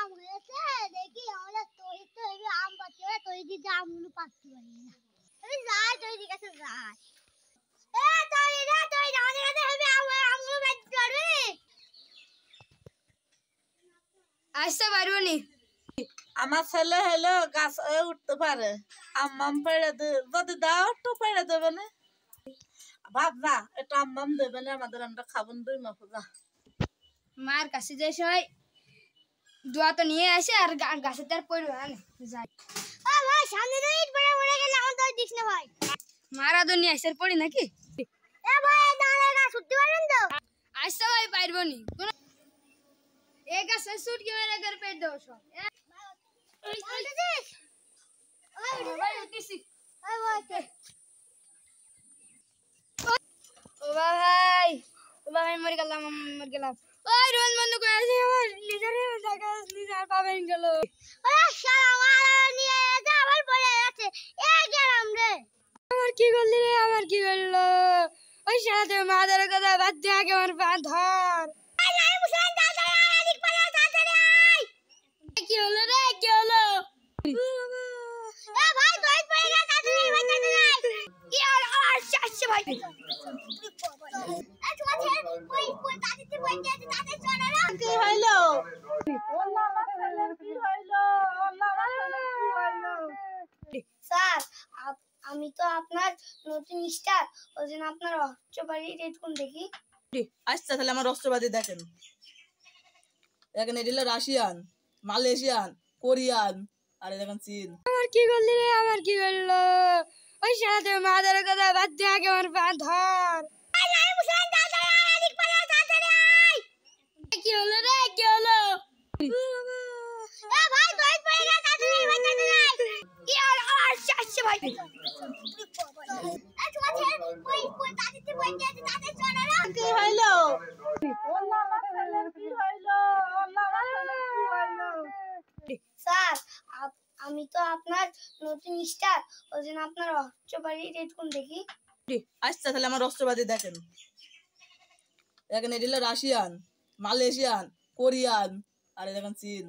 আম হয়েছে দেখি আমরা তৈরি তো এই আম পাচ্ছি ওরা তৈরি দিতে আমগুলো পাচ্ছি পারি না আমি যাই তৈরি কাছে যাই এ তৈরি রে তৈরি আমাদের কাছে হবে আমগুলো পাচ্ছি পারবি আসতে পারবো নি আমার ছেলে হলো গাছ উঠতে পারে আম্মাম পেড়ে যদি দাও একটু পেড়ে দেবে না ভাব না একটু আম্মাম দেবে না আমাদের আমরা খাবন দুই মাফ যা মার কাছে যাই সবাই দোয়া তো নিয়ে আসে আর গাছে তার পড়বে না যাই ও ভাই সামনে তো ইট পড়ে মরে গেল আমার তো দিস না ভাই মারা তো নিয়ে আসে পড়ি নাকি এ ভাই দাঁড়া গাছ উঠতে পারবেন তো আসতে ভাই পারবো নি এই গাছে সুট কে মেরে করে পেট দাও সব ওই দিস ভাই উঠিছি ওই ভাই ও ভাই মরে গেলাম ওই রোজ বন্ধ করে আছে আমার লিজারে জায়গা লিজার পাবেন গেল ও শালা মারা নিয়ে যা আবার পড়ে আছে এ গেলাম রে আমার কি করলি রে আমার কি করলো ওই সাথে মাদার কথা বাদ দে আগে আমার পা ধর এই নাই মুসলমান তাড়াতাড়ি আয় এদিক পালা তাড়াতাড়ি আয় কি হলো রে কি হলো এ ভাই তুই পড়ে গেল তাড়াতাড়ি ভাই তাড়াতাড়ি আয় কি আর আসছে ভাই এ তোমার ছেলে কই তাড়াতাড়ি বই দিয়ে তাড়াতাড়ি চল না কি হইলো আল্লাহ আমার ছেলের কি হইলো আল্লাহ আমার ছেলের কি হইলো স্যার আমি তো আপনার নতুন স্টার ওইজন্য আপনার অষ্টবাড়ি রেড কোন দেখি আচ্ছা তাহলে আমার রাষ্ট্রবাদী দেখেন এখানে দিল রাশিয়ান মালয়েশিয়ান কোরিয়ান আর দেখেন চীন আমার কি করলি রে আমার কি করলো ওই সাথে মাদার কথা বাদ দে আগে আমার পা ধর এই নাই মুসলমান তাড়াতাড়ি আয় এদিক পালা তাড়াতাড়ি আয় কি হলো রে কি হলো এ ভাই তুই পড়ে গেল তাড়াতাড়ি ভাই তাড়াতাড়ি আয় কি আর আসছে ভাই এ তোমার ছেলে কই তাড়াতাড়ি বই দিয়ে তাড়াতাড়ি চল না কি হইলো আল্লাহ আমার ছেলের কি হইলো আল্লাহ আমার ছেলের কি হইলো স্যার আমি তো আপনার নতুন স্টার ওইজন্য আপনার অষ্টবাড়ি রেড কোন দেখি আচ্ছা তাহলে আমার রাষ্ট্রবাদী দেখেন এখানে দিল রাশিয়ান মালয়েশিয়ান কোরিয়ান আর দেখেন চীন